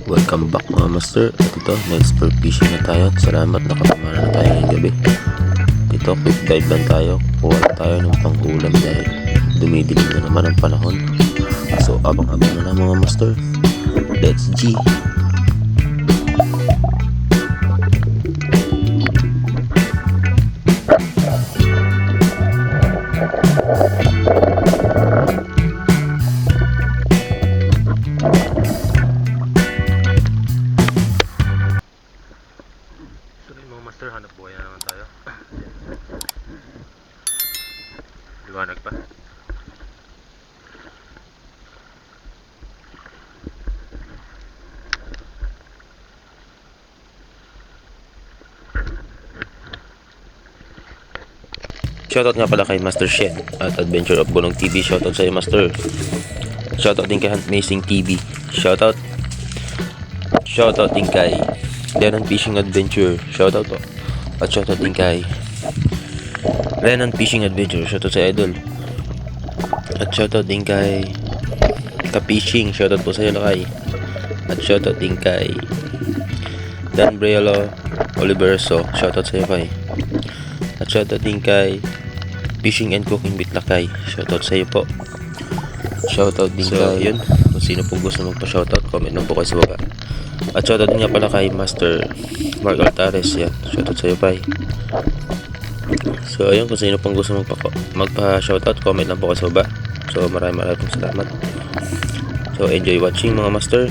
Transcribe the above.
Welcome back mga master. At ito, na-explore fishing na tayo. At salamat, nakapamana na tayo ngayong gabi. Ito, quick dive lang tayo. Kuha tayo ng panghulam dahil dumidilim na naman ang panahon. So, abang-abang na lang mga master. Let's G! Master, hanap buhay na naman tayo. Liwanag pa. Shoutout nga pala kay Master Shed at Adventure of Gonong TV. Shoutout sa iyo, Master. Shoutout din kay Amazing TV. Shoutout din kay Renan Fishing Adventure. Shoutout po. At shoutout din kay Renan Fishing Adventure. Shoutout sa idol. At shoutout din kay Ka-Fishing. Shoutout po sa iyo, Lakay. At shoutout din kay Dan Briolo Oliverso. Shoutout sa iyo, Kay. At shoutout din kay Fishing and Cooking with Lakay. Shoutout sa iyo po. Shoutout din kay yun. Kung sino pong gusto magpa-shoutout, comment lang po kayo sa baba. At shoutout din nga pala kay Master Mark Altares. Yan. Shoutout sa iyo, Pai. So ayun, kung sino pong gusto magpa-shoutout, comment lang po kayo sa baba. So maraming pong salamat. So enjoy watching mga master.